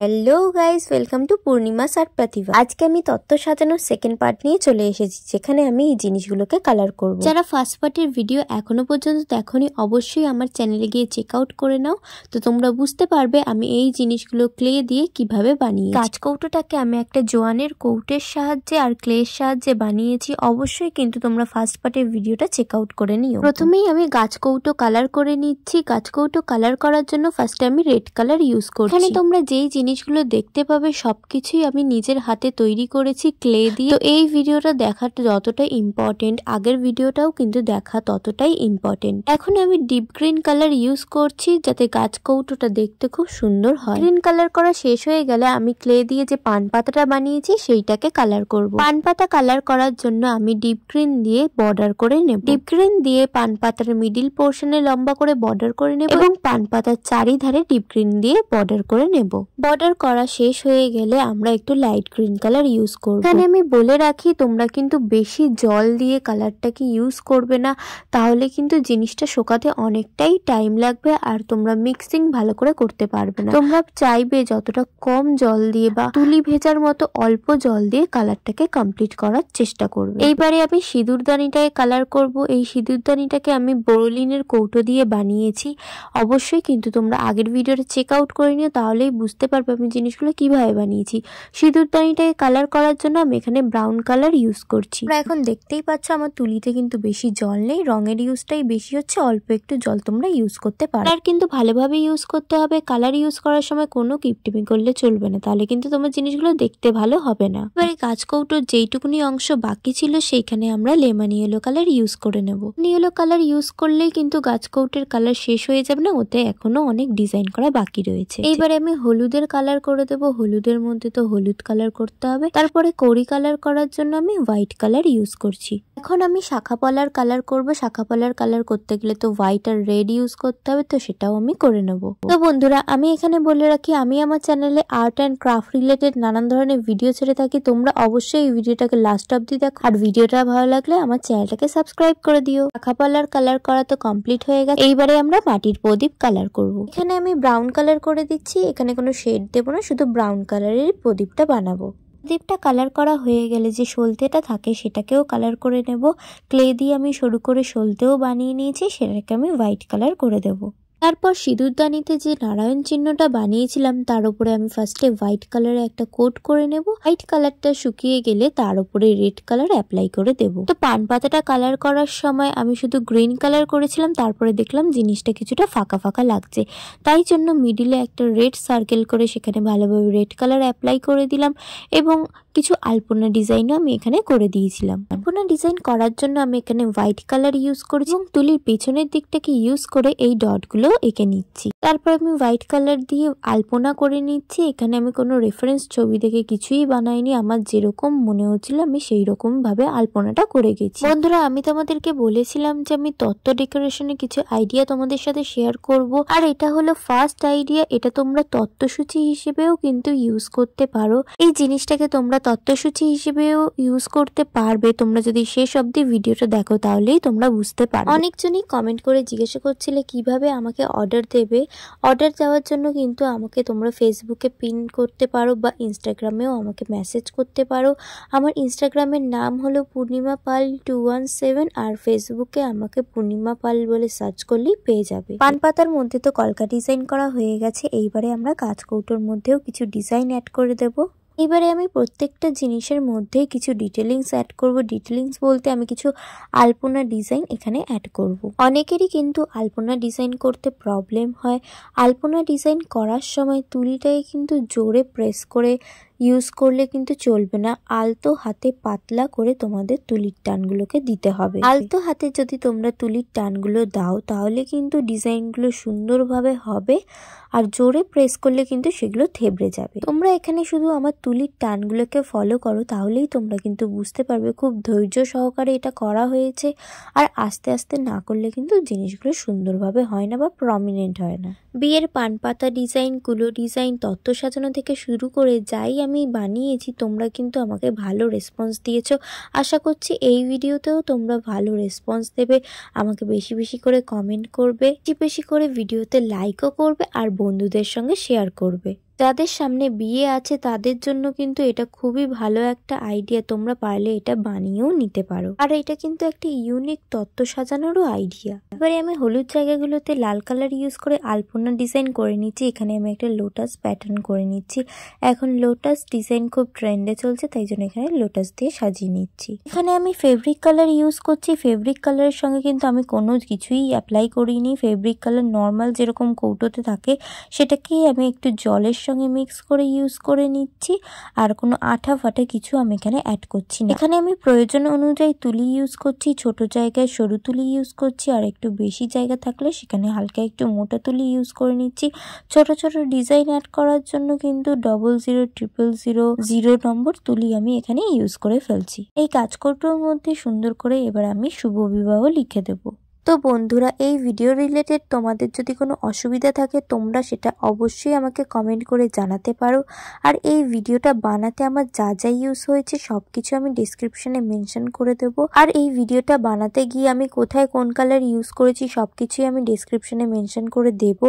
Hello guys, welcome to পূর্ণিমাস আর প্রতিভা। আজকে আমি তত্ত্ব সাজানোর সেকেন্ড পার্ট নিয়ে চলে এসেছি, যেখানে আমি এই জিনিসগুলোকে কালার করব। যারা ফার্স্ট পার্টের ভিডিও এখনো পর্যন্ত দেখোনি, অবশ্যই আমার চ্যানেলে গিয়ে চেক আউট করে নাও, তো তোমরা বুঝতে পারবে আমি এই জিনিসগুলো ক্লে দিয়ে কিভাবে বানিয়েছি। কাঁচ কৌটোটাকে আমি একটা জোয়ানের কৌটের সাহায্যে আর ক্লের সাহায্যে বানিয়েছি। অবশ্যই কিন্তু তোমরা ফার্স্ট পার্টের ভিডিওটা চেক আউট করে নিও। প্রথমেই আমি গাছ কৌটো কালার করে নিচ্ছি। গাছ কৌটো কালার করার জন্য ফার্স্টে আমি রেড কালার ইউজ করছি। এখানে তোমরা যেই জিনিসগুলো দেখতে পাবে সবকিছুই আমি নিজের হাতে তৈরি করেছি ক্লে দিয়ে। তো এই ভিডিওটা দেখাটা যতটা ইম্পর্টেন্ট, আগের ভিডিওটাও কিন্তু দেখা ততটাই ইম্পর্টেন্ট। এখন আমি ডিপ গ্রিন কালার ইউজ করছি, যাতে গাছ কৌটোটা দেখতে খুব সুন্দর হয়। গ্রিন কালার করা শেষ হয়ে গেলে আমি ক্লে দিয়ে যে পান পাতাটা বানিয়েছি সেইটাকে কালার করব। পান পাতা কালার করার জন্য আমি ডিপ গ্রিন দিয়ে বর্ডার করে নেব। ডিপ গ্রিন দিয়ে পান পাতার মিডিল পোর্শনে লম্বা করে বর্ডার করে নেব এবং পান পাতার চারিধারে ডিপ গ্রিন দিয়ে বর্ডার করে নেব। বর্ডার করা শেষ হয়ে গেলে আমরা একটু লাইট গ্রিন কালার ইউজ করব। এখানে আমি বলে রাখি, তোমরা কিন্তু বেশি জল দিয়ে কালারটাকে ইউজ করবে না, তাহলে কিন্তু জিনিসটা শুকাতে অনেকটাই টাইম লাগবে আর তোমরা মিক্সিং ভালো করে করতে পারবে না। তোমরা চাইবে যতটা কম জল দিয়ে বা তুলি ভেজার মতো অল্প জল দিয়ে কালারটাকে কমপ্লিট করার চেষ্টা করবে। এইবারে আমি সিঁদুরদানিটাকে কালার করব। এই সিঁদুরদানিটাকে আমি বোরোলিনের কৌটো দিয়ে বানিয়েছি। অবশ্যই কিন্তু তোমরা আগের ভিডিওটা চেক আউট করে নিও, তাহলেই বুঝতে পারবে আমি জিনিসগুলো কিভাবে বানিয়েছি। সিঁদুরদানিটাকে কালার করার জন্য আমি এখানে ব্রাউন কালার ইউজ করছি। তোমরা এখন দেখতেই পাচ্ছ আমার তুলিতে কিন্তু বেশি জল নেই, রঙের ইউজটাই বেশি হচ্ছে, অল্প একটু জল তোমরা ইউজ করতে পারো। আর কিন্তু ভালোভাবে ইউজ করতে হবে। কালার ইউজ করার সময় কোনো কিপটিমি করলে চলবে না, তাহলে কিন্তু তোমার জিনিসগুলো দেখতে ভালো হবে না। এবারে কাঁচ কৌটোর যেইটুকুনি অংশ বাকি ছিল সেইখানে আমরা লেমন ইয়েলো কালার ইউজ করে নেব। ইয়েলো কালার ইউজ করলেই কিন্তু গাছ কৌটের কালার শেষ হয়ে যাবে না, ওতে এখনো অনেক ডিজাইন করা বাকি রয়েছে। এইবারে আমি হলুদের কালার করে দেবো। হলুদের মধ্যে তো হলুদ কালার করতে হবে। তারপরে কড়ি কালার করার জন্য আমি হোয়াইট কালার ইউজ করছি। এখন আমি শাখা পলার কালার করব। শাখা পলার কালার করতে গেলে তো হোয়াইট আর রেড ইউজ করতে হবে, তো সেটাও আমি করে নেব। তো বন্ধুরা, আমি এখানে বলে রাখি, আমি আমার চ্যানেলে আর্ট অ্যান্ড ক্রাফট রিলেটেড নানান ধরনের ভিডিও ছেড়ে থাকি। তোমরা অবশ্যই এই ভিডিওটাকে লাস্ট অব্দি দেখো, আর ভিডিওটা ভালো লাগলে আমার চ্যানেলটাকে সাবস্ক্রাইব করে দিও। শাখা পলার কালার করা তো কমপ্লিট হয়ে গেছে। এইবারে আমরা মাটির প্রদীপ কালার করব। এখানে আমি ব্রাউন কালার করে দিচ্ছি। এখানে কোনো শেড দেবো না, শুধু ব্রাউন কালারের প্রদীপটা বানাবো। প্রদীপটা কালার করা হয়ে গেলে যে সলতেটা থাকে সেটাকেও কালার করে নেব। ক্লে দিয়ে আমি সরু করে সলতেও বানিয়ে নিয়েছি, সেটাকে আমি হোয়াইট কালার করে দেবো। তারপর সিঁদুরদানিতে যে নারায়ণ চিহ্নটা বানিয়েছিলাম তার উপরে আমি ফার্স্টে হোয়াইট কালারে একটা কোট করে নেব। হোয়াইট কালারটা শুকিয়ে গেলে তার উপরে রেড কালার অ্যাপ্লাই করে দেব। তো পান পাতাটা কালার করার সময় আমি শুধু গ্রিন কালার করেছিলাম, তারপরে দেখলাম জিনিসটা কিছুটা ফাঁকা ফাঁকা লাগছে, তাই জন্য মিডিলে একটা রেড সার্কেল করে সেখানে ভালোভাবে রেড কালার অ্যাপ্লাই করে দিলাম এবং কিছু আলপনা ডিজাইনও আমি এখানে করে দিয়েছিলাম। আলপনা ডিজাইন করার জন্য আমি এখানে হোয়াইট কালার ইউজ করেছি এবং তুলির পেছনের দিকটাকে ইউজ করে এই ডটগুলো এঁকে নিচ্ছি। তারপর আমি হোয়াইট কালার দিয়ে আলপনা করে নিচ্ছি। এখানে আমি কোনো রেফারেন্স ছবি দেখে কিছুই বানাইনি, আমার যেরকম মনে হচ্ছিল আমি সেই রকম ভাবে আলপনাটা করে গেছি। বন্ধুরা, আমি তোমাদেরকে বলেছিলাম যে আমি তত্ত্ব ডেকোরেশনে কিছু আইডিয়া তোমাদের সাথে শেয়ার করব, আর এটা হলো ফার্স্ট আইডিয়া। এটা তোমরা তত্ত্বসূচি হিসেবেও কিন্তু ইউজ করতে পারো। এই জিনিসটাকে তোমরা তত্ত্বসূচি হিসেবেও ইউজ করতে পারবে। তোমরা যদি শেষ অবধি ভিডিওটা দেখো তাহলেই তোমরা বুঝতে পারবে। অনেকজনই কমেন্ট করে জিজ্ঞাসা করছিলে কিভাবে আমাকে অর্ডার দেবে। অর্ডার দেওয়ার জন্য কিন্তু আমাকে তোমরা ফেসবুকে পিন করতে পারো বা ইনস্টাগ্রামেও আমাকে মেসেজ করতে পারো। আমার ইনস্টাগ্রামের নাম হলো পূর্ণিমা পাল 217 আর ফেসবুকে আমাকে পূর্ণিমা পাল বলে সার্চ করলেই পেয়ে যাবে। পান পাতার মধ্যে তো কলকা ডিজাইন করা হয়ে গেছে, এইবারে আমরা কাঁচ কৌটোর মধ্যেও কিছু ডিজাইন অ্যাড করে দেবো। এবারে আমি প্রত্যেকটা জিনিসের মধ্যে কিছু ডিটেলিংস অ্যাড করব। ডিটেলিংস বলতে আমি কিছু আলপনা ডিজাইন এখানে অ্যাড করব। অনেকেরই কিন্তু আলপনা ডিজাইন করতে প্রবলেম হয়। আলপনা ডিজাইন করার সময় তুলিটাকে কিন্তু জোরে প্রেস করে ইউজ করলে কিন্তু চলবে না। আলতো হাতে পাতলা করে তোমাদের তুলির টানগুলোকে দিতে হবে। আলতো হাতে যদি তোমরা তুলির টানগুলো দাও তাহলে কিন্তু ডিজাইনগুলো সুন্দরভাবে হবে, আর জোরে প্রেস করলে কিন্তু সেগুলো থেবড়ে যাবে। তোমরা এখানে শুধু আমার তুলির টানগুলোকে ফলো করো, তাহলেই তোমরা কিন্তু বুঝতে পারবে খুব ধৈর্য সহকারে এটা করা হয়েছে। আর আস্তে আস্তে না করলে কিন্তু জিনিসগুলো সুন্দরভাবে হয় না বা প্রমিনেন্ট হয় না। বিয়ের পান পাতা ডিজাইন, কুলো ডিজাইন, তত্ত্ব সাজানো থেকে শুরু করে যাই আমি বানিয়েছি, তোমরা কিন্তু আমাকে ভালো রেসপন্স দিয়েছো। আশা করছি এই ভিডিওতেও তোমরা ভালো রেসপন্স দেবে, আমাকে বেশি বেশি করে কমেন্ট করবে, বেশি বেশি করে ভিডিওতে লাইকও করবে আর বন্ধুদের সঙ্গে শেয়ার করবে। যাদের সামনে বিয়ে আছে তাদের জন্য কিন্তু এটা খুবই ভালো একটা আইডিয়া, তোমরা পারলে এটা বানিয়েও নিতে পারো। আর এটা কিন্তু একটা ইউনিক তত্ত্ব সাজানোরও আইডিয়া। এবারে আমি হলুদ জায়গাগুলোতে লাল কালার ইউজ করে আলপনা ডিজাইন করে নিচ্ছি। এখানে আমি একটা লোটাস প্যাটার্ন করে নিচ্ছি। এখন লোটাস ডিজাইন খুব ট্রেন্ডে চলছে, তাই জন্য এখানে লোটাস দিয়ে সাজিয়ে নিচ্ছি। এখানে আমি ফেব্রিক কালার ইউজ করছি। ফেব্রিক কালারের সঙ্গে কিন্তু আমি কোনো কিছুই অ্যাপ্লাই করিনি। ফেব্রিক কালার নর্মাল যেরকম কৌটোতে থাকে সেটাকেই আমি একটু জলের সঙ্গে মিক্স করে ইউজ করে নিচ্ছি। আর কোনো আঠা ফাটা কিছু আমি এখানে অ্যাড করছি না। এখানে আমি প্রয়োজন অনুযায়ী তুলি ইউজ করছি। ছোট জায়গায় সরু তুলি ইউজ করছি, আর একটু বেশি জায়গা থাকলে সেখানে হালকা একটু মোটা তুলি ইউজ করে নিচ্ছি। ছোট ছোট ডিজাইন অ্যাড করার জন্য কিন্তু 000000 নম্বর তুলি আমি এখানে ইউজ করে ফেলছি। এই কাজকৌটোর মধ্যে সুন্দর করে এবার আমি শুভ বিবাহ লিখে দেবো। তো বন্ধুরা, এই ভিডিও রিলেটেড তোমাদের যদি কোনো অসুবিধা থাকে তোমরা সেটা অবশ্যই আমাকে কমেন্ট করে জানাতে পারো। আর এই ভিডিওটা বানাতে আমার যা যা ইউজ হয়েছে সবকিছু আমি ডিসক্রিপশনে মেনশন করে দেব। আর এই ভিডিওটা বানাতে গিয়ে আমি কোথায় কোন কালার ইউজ করেছি সবকিছুই আমি ডিসক্রিপশনে মেনশন করে দেব।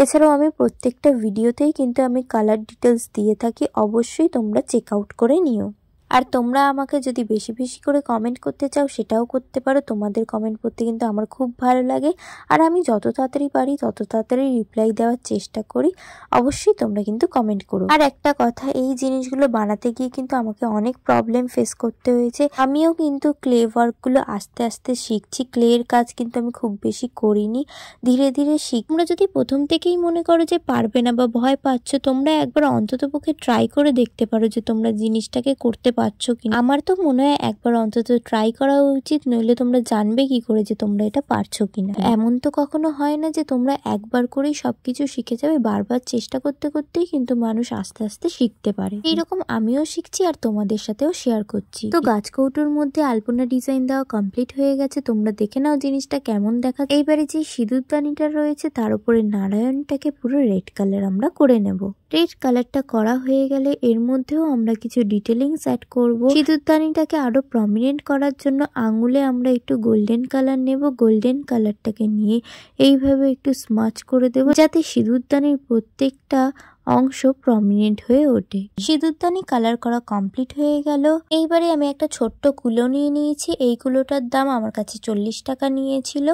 এছাড়াও আমি প্রত্যেকটা ভিডিওতেই কিন্তু আমি কালার ডিটেলস দিয়ে থাকি, অবশ্যই তোমরা চেক আউট করে নিও। আর তোমরা আমাকে যদি বেশি বেশি করে কমেন্ট করতে চাও সেটাও করতে পারো। তোমাদের কমেন্ট পড়তে কিন্তু আমার খুব ভালো লাগে, আর আমি যত তাড়াতাড়ি পারি তত তাড়াতাড়ি রিপ্লাই দেওয়ার চেষ্টা করি। অবশ্যই তোমরা কিন্তু কমেন্ট করো। আর একটা কথা, এই জিনিসগুলো বানাতে গিয়ে কিন্তু আমাকে অনেক প্রবলেম ফেস করতে হয়েছে। আমিও কিন্তু ক্লে ওয়ার্কগুলো আস্তে আস্তে শিখছি। ক্লের কাজ কিন্তু আমি খুব বেশি করিনি, ধীরে ধীরে শিখ। তোমরা যদি প্রথম থেকেই মনে করো যে পারবে না বা ভয় পাচ্ছ, তোমরা একবার অন্ততপক্ষে ট্রাই করে দেখতে পারো যে তোমরা জিনিসটাকে করতে পারছো কিনা। আমার তো মনে হয় একবার অন্তত ট্রাই করা উচিত, নইলে তোমরা জানবে কি করে যে তোমরা এটা পারছো কিনা। এমন তো কখনো হয় না যে তোমরা একবার করেই সবকিছু শিখে যাবে। বারবার চেষ্টা করতে করতেই কিন্তু মানুষ আস্তে আস্তে শিখতে পারে। এইরকম আমিও শিখছি আর তোমাদের সাথেও শেয়ার করছি। তো গাছকৌটোর মধ্যে আলপনা ডিজাইন দেওয়া কমপ্লিট হয়ে গেছে। তোমরা দেখে নাও জিনিসটা কেমন দেখা। এইবারে যে সিঁদুরদানিটা রয়েছে তার উপরে নারায়ণটাকে পুরো রেড কালার আমরা করে নেব। রেড কালারটা করা হয়ে গেলে এর মধ্যেও আমরা কিছু ডিটেলিংস অ্যাড করব। সিঁদুরদানিটাকে আরো প্রমিনেন্ট করার জন্য আঙুলে আমরা একটু গোল্ডেন কালার নেব। গোল্ডেন কালারটাকে নিয়ে এইভাবে একটু স্মাচ করে দেব, যাতে সিঁদুরদানির প্রত্যেকটা অংশ প্রমিনেন্ট হয়ে ওঠে। সিঁদুরদানি কালার করা কমপ্লিট হয়ে গেল। এইবারে আমি একটা ছোট্ট কুলো নিয়ে নিয়েছি। এই কুলোটার দাম আমার কাছে 40 টাকা নিয়েছিল।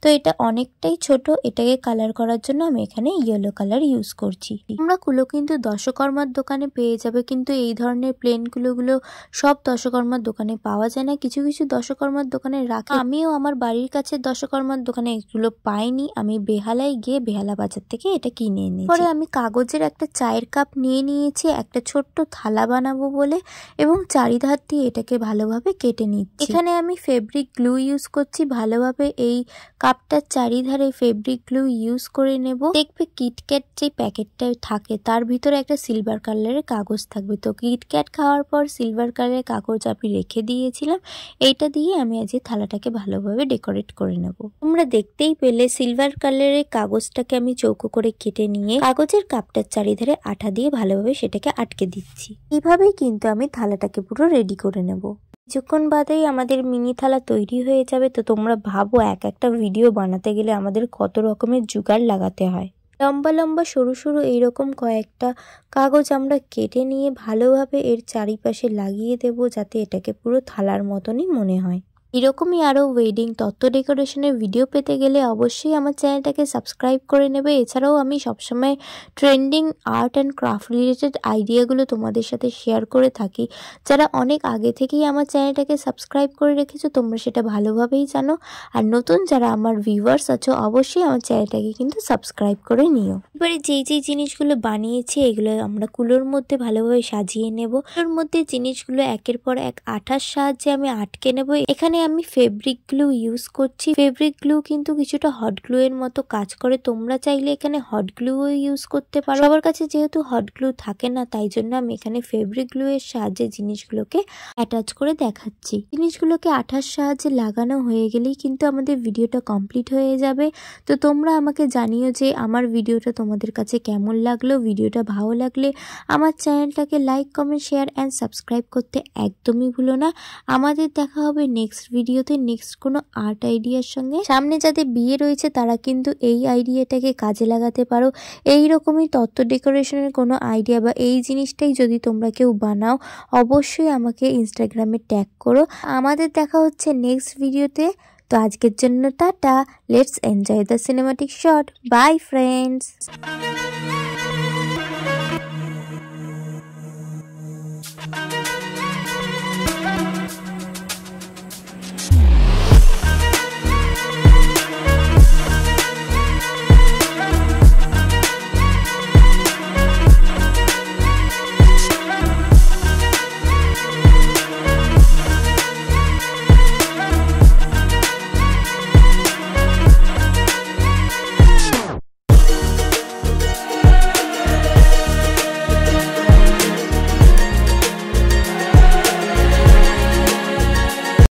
তো এটা অনেকটাই ছোট, এটাকে কালার করার জন্য আমি এখানে ইয়েলো কালার ইউজ করছি। তোমরা কুলো কিন্তু দশকর্মার দোকানে পেয়ে যাবে, কিন্তু এই ধরনের প্লেন কুলোগুলো সব দশকর্মার দোকানে পাওয়া যায় না। কিছু কিছু দশকর্মার দোকানে রাখে। আমিও আমার বাড়ির কাছে দশকর্মার দোকানে এগুলো পাইনি। আমি বেহালায় গিয়ে বেহালা বাজার থেকে এটা কিনে এনেছি। পরে আমি কাগজের একটা চায়ের কাপ নিয়ে নিয়েছি একটা ছোট্ট থালা বানাবো বলে, এবং চারিধার দিয়ে এটাকে ভালোভাবে কেটে নিচ্ছি। এখানে আমি ফেব্রিক গ্লু ইউজ করছি। ভালোভাবে এই কাপটার চারিধারে ফেব্রিক গ্লু ইউজ করে নেব। দেখবে কিটক্যাট যে প্যাকেটটা থাকে তার ভিতরে একটা সিলভার কালারের কাগজ থাকবে। তো কিটক্যাট খাওয়ার পর সিলভার কালারের কাগজ আমি রেখে দিয়েছিলাম। এইটা দিয়ে আমি আজ থালাটাকে ভালোভাবে ডেকোরেট করে নেব। তোমরা দেখতেই পেলে সিলভার কালারের কাগজটাকে আমি চৌকো করে কেটে নিয়ে কাগজের কাপটার চারিধারে আঠা দিয়ে ভালোভাবে সেটাকে আটকে দিচ্ছি। এইভাবেই কিন্তু আমি থালাটাকে পুরো রেডি করে নেব। কিছুক্ষণ বাদেই আমাদের মিনি থালা তৈরি হয়ে যাবে। তো তোমরা ভাবো এক একটা ভিডিও বানাতে গেলে আমাদের কত রকমের জোগাড় লাগাতে হয়। লম্বা লম্বা সরু সরু এইরকম কয়েকটা কাগজ আমরা কেটে নিয়ে ভালোভাবে এর চারিপাশে লাগিয়ে দেব, যাতে এটাকে পুরো থালার মতনই মনে হয়। এরকমই আরও ওয়েডিং তত্ত্ব ডেকোরেশনের ভিডিও পেতে গেলে অবশ্যই আমার চ্যানেলটাকে সাবস্ক্রাইব করে নেবে। এছাড়াও আমি সবসময় trending art and craft related আইডিয়াগুলো তোমাদের সাথে শেয়ার করে থাকি। যারা অনেক আগে থেকেই আমার চ্যানেলটাকে সাবস্ক্রাইব করে রেখেছো তোমরা সেটা ভালোভাবেই জানো। আর নতুন যারা আমার ভিউয়ার্স আছো অবশ্যই আমার চ্যানেলটাকে কিন্তু সাবস্ক্রাইব করে নিও। এবারে যেই জিনিসগুলো বানিয়েছি এগুলো আমরা কুলোর মধ্যে ভালোভাবে সাজিয়ে নেব। কুলোর মধ্যে জিনিসগুলো একের পর এক আঠার সাহায্যে আমি আটকে নেব। এখানে আমি ফেব্রিক গ্লু ইউজ করছি। ফেব্রিক গ্লু কিন্তু কিছুটা হট গ্লু এর মতো কাজ করে। তোমরা চাইলে এখানে হট গ্লুও ইউজ করতে পারো। সবার কাছে যেহেতু হট গ্লু থাকে না, তাই জন্য আমি এখানে ফেব্রিক গ্লু এর সাহায্যে জিনিসগুলোকে অ্যাটাচ করে দেখাচ্ছি। জিনিসগুলোকে আঠার সাহায্যে লাগানো হয়ে গেলেই কিন্তু আমাদের ভিডিওটা কমপ্লিট হয়ে যাবে। তো তোমরা আমাকে জানিও যে আমার ভিডিওটা তোমাদের কাছে কেমন লাগলো। ভিডিওটা ভালো লাগলে আমার চ্যানেলটাকে like, comment, share and subscribe করতে একদমই ভুলো না। আমাদের দেখা হবে নেক্সট ভিডিওতে নেক্সট কোনো আর্ট আইডিয়ার সঙ্গে। সামনে যাদের বিয়ে রয়েছে তারা কিন্তু এই আইডিয়াটাকে কাজে লাগাতে পারো। এই রকমই তত্ত্ব ডেকোরেশনের কোনো আইডিয়া বা এই জিনিসটাই যদি তোমরা কেউ বানাও অবশ্যই আমাকে ইনস্টাগ্রামে ট্যাগ করো। আমাদের দেখা হচ্ছে নেক্সট ভিডিওতে। তো আজকের জন্য tata, let's enjoy the cinematic shot. By friends.